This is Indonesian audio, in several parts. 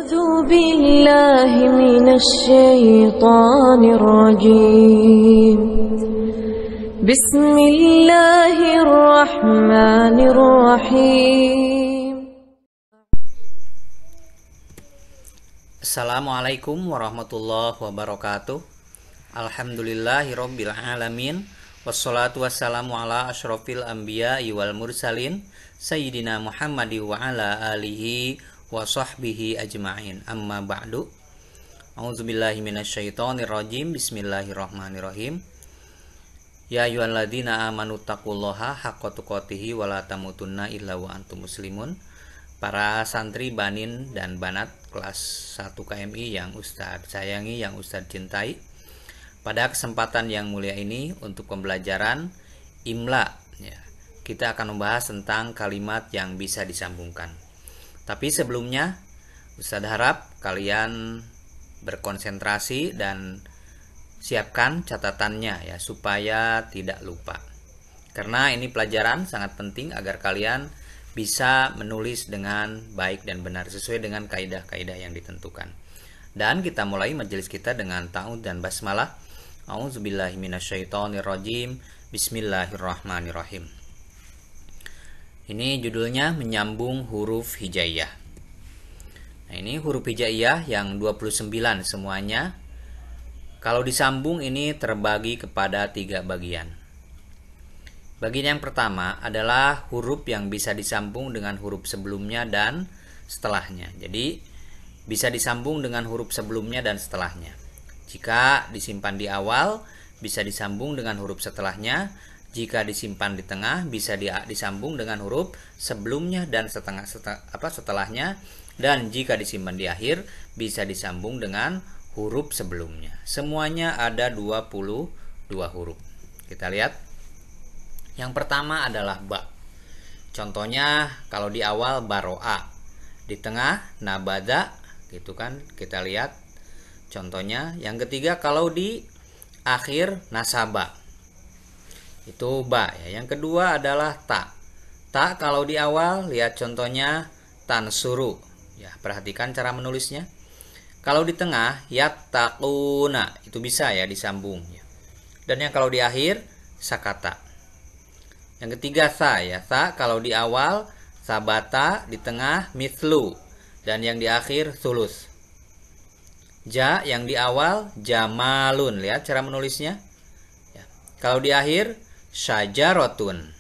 أعوذ بالله من الشيطان الرجيم بسم الله الرحمن الرحيم. Assalamualaikum warahmatullahi wabarakatuh. Alhamdulillahirabbil alamin. Wassalatu wassalamu ala asyrofil anbiya'i wal mursalin Sayyidina Muhammadi wa ala alihi wa sahbihi ajma'in. Amma ba'du. A'udzubillahi minasyaitonir rajim. Bismillahirrahmanirrahim. Ya ayyuhalladzina amanu taqullaha haqqa tuqatih wa la tamutunna illa wa antum muslimun. Para santri banin dan banat kelas 1 KMI yang Ustadz sayangi, yang Ustadz cintai, pada kesempatan yang mulia ini untuk pembelajaran imla ya, kita akan membahas tentang kalimat yang bisa disambungkan. Tapi sebelumnya Ustadz harap kalian berkonsentrasi dan siapkan catatannya ya, supaya tidak lupa. Karena ini pelajaran sangat penting agar kalian bisa menulis dengan baik dan benar sesuai dengan kaidah-kaidah yang ditentukan. Dan kita mulai majelis kita dengan ta'awudz dan basmalah. A'udzubillahi minasyaitonirrajim. Bismillahirrahmanirrahim. Ini judulnya menyambung huruf hijaiyah. Nah, ini huruf hijaiyah yang 29 semuanya. Kalau disambung ini terbagi kepada 3 bagian. Bagian yang pertama adalah huruf yang bisa disambung dengan huruf sebelumnya dan setelahnya. Jadi bisa disambung dengan huruf sebelumnya dan setelahnya. Jika disimpan di awal, bisa disambung dengan huruf setelahnya. Jika disimpan di tengah, bisa disambung dengan huruf sebelumnya dan setelahnya. Dan jika disimpan di akhir, bisa disambung dengan huruf sebelumnya. Semuanya ada 22 huruf. Kita lihat. Yang pertama adalah ba. Contohnya kalau di awal baro'a, di tengah nabada, gitu kan. Kita lihat contohnya. Yang ketiga kalau di akhir nasaba, itu ba ya. Yang kedua adalah ta. Ta kalau di awal, lihat contohnya tansuru ya, perhatikan cara menulisnya. Kalau di tengah yattaquna, itu bisa ya disambung ya. Dan yang kalau di akhir sakata. Yang ketiga sa ya. Sa kalau di awal sabata, di tengah mithlu, dan yang di akhir sulus. Ja yang di awal jamalun, lihat cara menulisnya ya. Kalau di akhir syajarotun,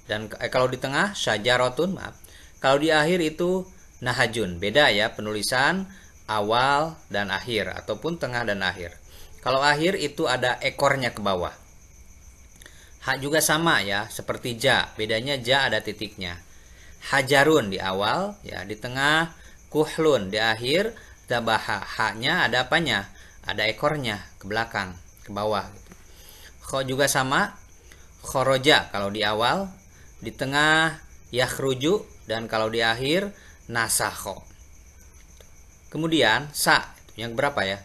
dan kalau di tengah syajarotun, maaf. Kalau di akhir itu nahajun. Beda ya penulisan awal dan akhir, ataupun tengah dan akhir. Kalau akhir itu ada ekornya ke bawah. Ha juga sama ya, seperti ja, bedanya ja ada titiknya. Hajarun di awal ya, di tengah kuhlun, di akhir zabaha. Ha-nya ada apanya? Ada ekornya ke belakang, ke bawah. Kho juga sama. Khoroja kalau di awal, di tengah yakhruju, dan kalau di akhir nasakho. Kemudian sa, yang berapa ya?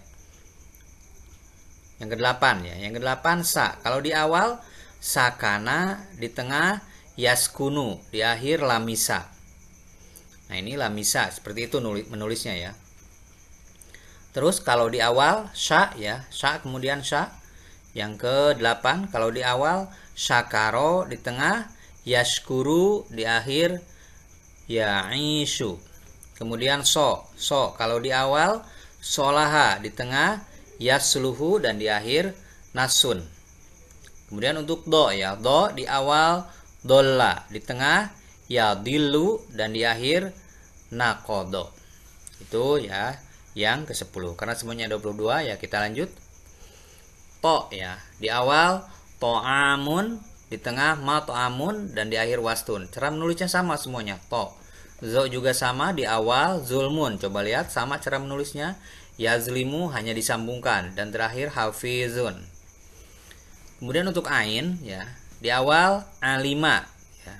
Yang ke-8 ya. Yang ke-8 sa. Kalau di awal sakana, di tengah yaskunu, di akhir lamisa. Nah, ini lamisa, seperti itu menulisnya ya. Terus kalau di awal sya ya, sya kemudian sya. Yang ke-8 kalau di awal syakaro, di tengah yashkuru, di akhir ya'ishu. Kemudian so kalau di awal solaha, di tengah yasluhu, dan di akhir nasun. Kemudian untuk do ya, do di awal dolla, di tengah yadillu, dan di akhir nakodo. Itu ya yang ke-10. Karena semuanya 22 ya, kita lanjut. To ya, di awal to'amun, di tengah mato'amun, dan di akhir wastun. Cara menulisnya sama semuanya, to. Zo juga sama, di awal zulmun. Coba lihat sama cara menulisnya. Yazlimu hanya disambungkan, dan terakhir hafizun. Kemudian untuk ain ya, di awal alima ya,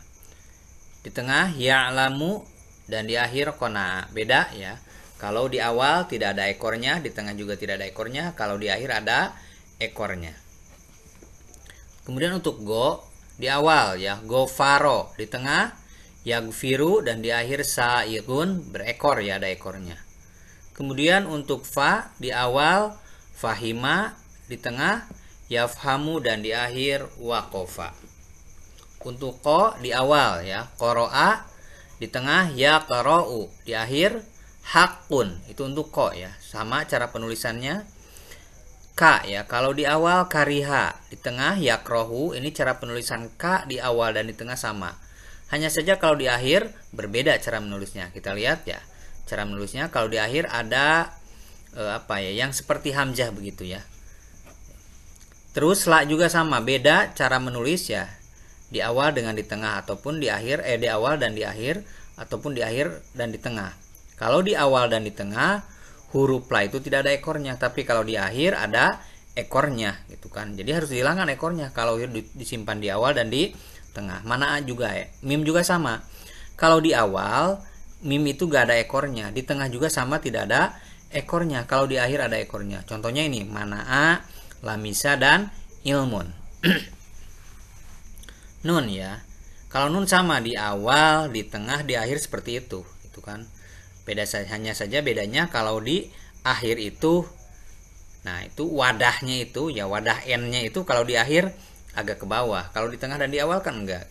di tengah ya'lamu, dan di akhir qona. Beda ya. Kalau di awal tidak ada ekornya, di tengah juga tidak ada ekornya, kalau di akhir ada ekornya. Kemudian untuk go di awal ya, gofaro, di tengah yagfiru, dan di akhir sa'igun, berekor ya, ada ekornya. Kemudian untuk fa di awal fahima, di tengah yafhamu, dan di akhir waqafa. Untuk ko di awal ya qoro'a, di tengah yaqra'u, di akhir hakun. Itu untuk ko ya. Sama cara penulisannya. Ka ya, kalau di awal kariha, di tengah yakrohu. Ini cara penulisan ka di awal dan di tengah sama. Hanya saja kalau di akhir berbeda cara menulisnya. Kita lihat ya. Cara menulisnya kalau di akhir ada yang seperti hamzah begitu ya. Terus la juga sama, beda cara menulis ya. Di awal dengan di tengah ataupun di akhir, di awal dan di akhir ataupun di akhir dan di tengah. Kalau di awal dan di tengah huruf la itu tidak ada ekornya, tapi kalau di akhir ada ekornya gitu kan. Jadi harus dihilangkan ekornya kalau disimpan di awal dan di tengah. Mana juga ya. Mim juga sama. Kalau di awal mim itu gak ada ekornya, di tengah juga sama tidak ada ekornya. Kalau di akhir ada ekornya. Contohnya ini mana'a, lamisa, dan ilmun. Nun ya. Kalau nun sama di awal, di tengah, di akhir seperti itu, gitu kan. Hanya saja bedanya kalau di akhir itu, nah itu wadahnya itu ya, wadah n-nya itu kalau di akhir agak ke bawah, kalau di tengah dan di awal kan enggak.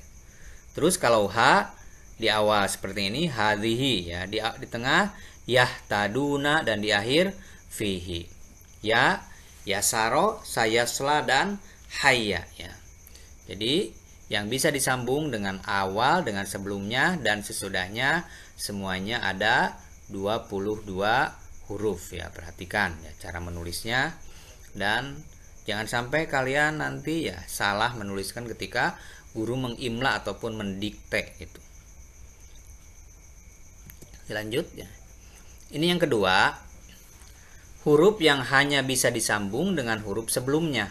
Terus kalau ha di awal seperti ini hadhihi ya, di tengah yahtaduna, dan di akhir fihi. Ya, yasaro, sayasla, dan hayya ya. Jadi yang bisa disambung dengan awal, dengan sebelumnya dan sesudahnya semuanya ada 22 huruf ya. Perhatikan ya cara menulisnya, dan jangan sampai kalian nanti ya salah menuliskan ketika guru mengimla ataupun mendikte itu. Lanjut ya. Ini yang kedua, huruf yang hanya bisa disambung dengan huruf sebelumnya.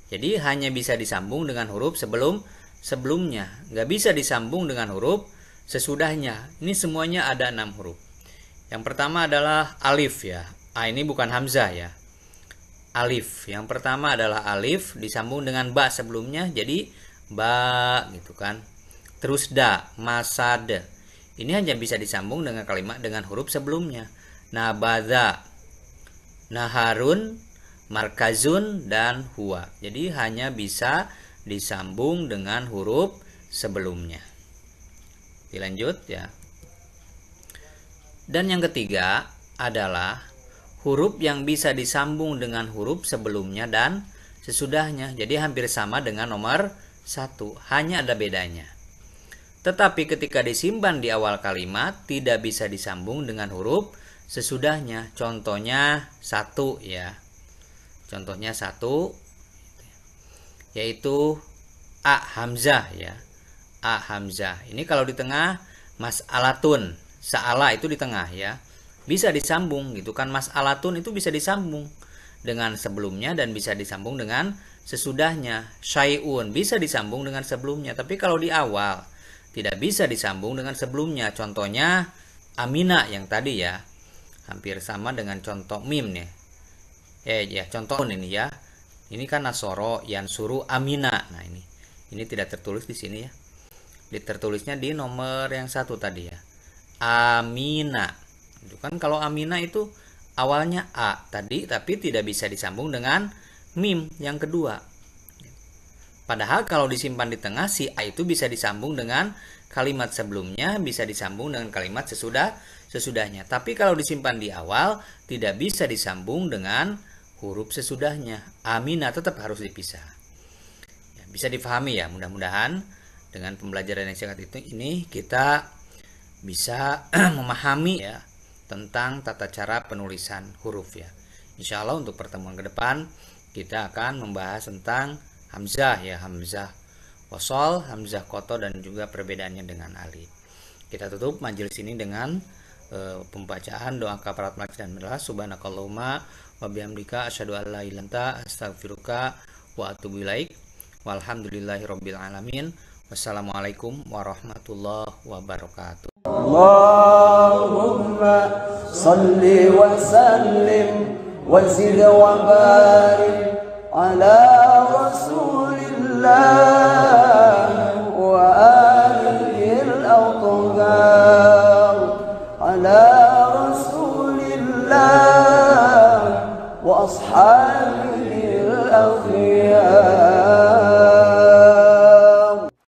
Jadi hanya bisa disambung dengan huruf sebelumnya, nggak bisa disambung dengan huruf sesudahnya. Ini semuanya ada 6 huruf. Yang pertama adalah alif ya. Ini bukan hamzah ya. Alif. Yang pertama adalah alif disambung dengan ba sebelumnya, jadi ba gitu kan. Terus da, masad. Ini hanya bisa disambung dengan kalimat dengan huruf sebelumnya. Nabadha, naharun, markazun, dan huwa. Jadi hanya bisa disambung dengan huruf sebelumnya. Dilanjut ya. Dan yang ketiga adalah huruf yang bisa disambung dengan huruf sebelumnya dan sesudahnya. Jadi hampir sama dengan nomor 1, hanya ada bedanya. Tetapi ketika disimpan di awal kalimat tidak bisa disambung dengan huruf sesudahnya. Contohnya 1 ya. Contohnya 1 yaitu a hamzah ya. A hamzah. Ini kalau di tengah mas'alatun, sa'ala itu di tengah ya. Bisa disambung gitu kan, mas'alatun itu bisa disambung dengan sebelumnya dan bisa disambung dengan sesudahnya. Syai'un bisa disambung dengan sebelumnya, tapi kalau di awal tidak bisa disambung dengan sebelumnya. Contohnya amina yang tadi ya. Hampir sama dengan contoh mim nih. Ya, contoh ini ya. Ini kan nasoro yansuru amina. Nah, ini tidak tertulis di sini ya. Tertulisnya di nomor yang 1 tadi ya. Amina. Itu kan kalau amina itu awalnya a tadi, tapi tidak bisa disambung dengan mim yang kedua. Padahal kalau disimpan di tengah, si a itu bisa disambung dengan kalimat sebelumnya, bisa disambung dengan kalimat sesudahnya. Tapi kalau disimpan di awal, tidak bisa disambung dengan huruf sesudahnya. Amina tetap harus dipisah. Ya, bisa difahami ya, mudah-mudahan dengan pembelajaran yang singkat ini kita bisa memahami ya tentang tata cara penulisan huruf ya. Insya Allah untuk pertemuan ke depan kita akan membahas tentang hamzah ya, hamzah wasol, hamzah koto, dan juga perbedaannya dengan alif. Kita tutup majelis ini dengan pembacaan doa kafarat majlis dan melah. Subhanakallahumma wa bihamdika asyhadu an la ilaha illa anta astaghfiruka wa atubu ilaik. Walhamdulillahirabbil alamin. Wassalamualaikum warahmatullahi wabarakatuh. Allahumma salli wa sallim wa zid wa barik ala rasulillah wa alihi al-athhar ala rasulillah وأصحابه الأخيار